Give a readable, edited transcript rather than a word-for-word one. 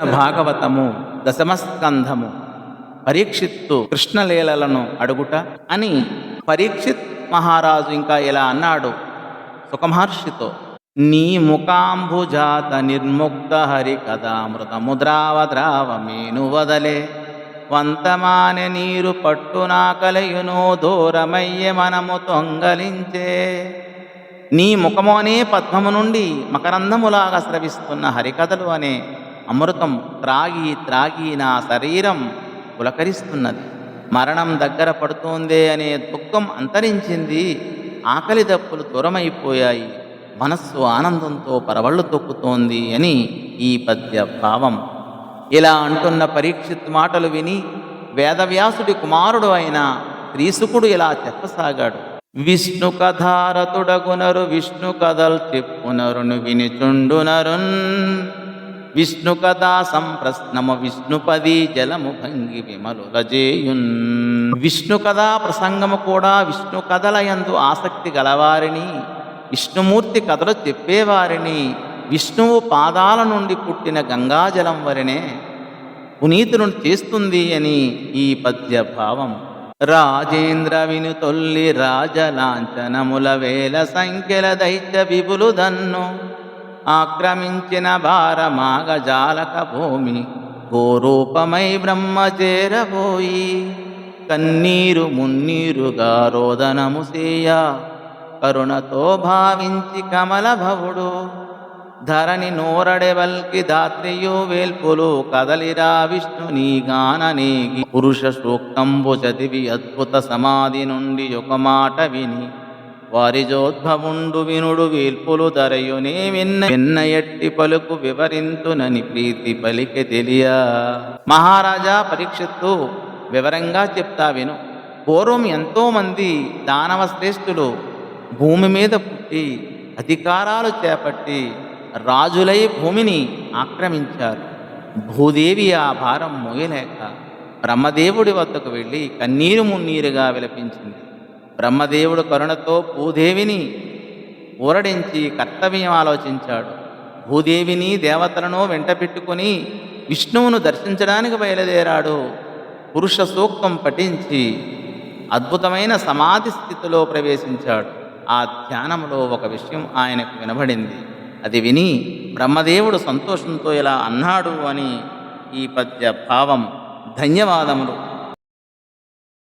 భాగవతము దశమస్కంధము పరీక్షిత్తు కృష్ణలీలలను అడుగుట అని. పరీక్షిత్ మహారాజు ఇంకా ఇలా అన్నాడు సుఖమహర్షితో, నీ ముఖాంబుజాత నిర్ముక్త హరి కదామృతముద్రావద్రావమేను వదలే వంతమానె నీరు పట్టునా కలయునో దూరమయ్యే మనము తొంగలించే. నీ ముఖము అనే పద్మము నుండి మకరంధములాగా స్రవిస్తున్న హరికథలు అనే అమృతం త్రాగి త్రాగి నా శరీరం పులకరిస్తున్నది. మరణం దగ్గర పడుతోందే అనే దుఃఖం అంతరించింది. ఆకలి దప్పులు దూరమైపోయాయి. మనస్సు ఆనందంతో పరవళ్ళు తొక్కుతోంది అని ఈ పద్య భావం. ఇలా అంటున్న పరీక్షిత్ మాటలు విని వేదవ్యాసుడి కుమారుడు అయిన శ్రీశుకుడు ఇలా చెప్పసాగాడు. విష్ణు కథారతుడగునరు విష్ణు కథల్ చెప్పునరును వినిచుండునరున్ విష్ణు కథా సంప్రశ్నము విష్ణుపది జలము భంగి విమలులజేయున్. విష్ణు కథా ప్రసంగము కూడా విష్ణు కథల యందు ఆసక్తి గలవారిని, విష్ణుమూర్తి కథలు చెప్పేవారిని విష్ణువు పాదాల నుండి పుట్టిన గంగాజలం వరనే పునీతులను చేస్తుంది అని ఈ పద్య భావం. రాజేంద్ర విను తొల్లి రాజలాంఛనముల వేల సంఖ్యల దైత్య విపులు దన్ను ఆక్రమించిన భారమాగజాలక భూమి గోరూపమై బ్రహ్మ చేరబోయి కన్నీరు మున్నీరుగా రోదనము సేయ కరుణతో భావించి కమల భవుడు ధరణి నోరడెవల్కి దాత్రియో వేల్పులు కదలిరా విష్ణుని గాననేగి పురుష సూక్తంబు చదివి అద్భుత సమాధి నుండి ఒక మాట విని వారిజోద్భవుండు వినుడు వేల్పులు ధరయునే విన్న ఎట్టి పలుకు వివరింతునని ప్రీతి పలికె తెలియ. మహారాజా పరీక్షిత్తు, వివరంగా చెప్తా విను. పూర్వం ఎంతోమంది దానవ శ్రేష్ఠులు భూమి మీద పుట్టి అధికారాలు చేపట్టి రాజులై భూమిని ఆక్రమించారు. భూదేవి ఆ భారం మోయలేక బ్రహ్మదేవుడి వద్దకు వెళ్ళి కన్నీరు మున్నీరుగా విలపించింది. బ్రహ్మదేవుడు కరుణతో భూదేవిని ఊరడించి కర్తవ్యం ఆలోచించాడు. భూదేవిని దేవతలను వెంట పెట్టుకుని విష్ణువును దర్శించడానికి బయలుదేరాడు. పురుష సూక్తం పఠించి అద్భుతమైన సమాధి స్థితిలో ప్రవేశించాడు. ఆ ధ్యానంలో ఒక విషయం ఆయనకు వినబడింది. అది విని బ్రహ్మదేవుడు సంతోషంతో ఇలా అన్నాడు అని ఈ పద్య భావం. ధన్యవాదములు.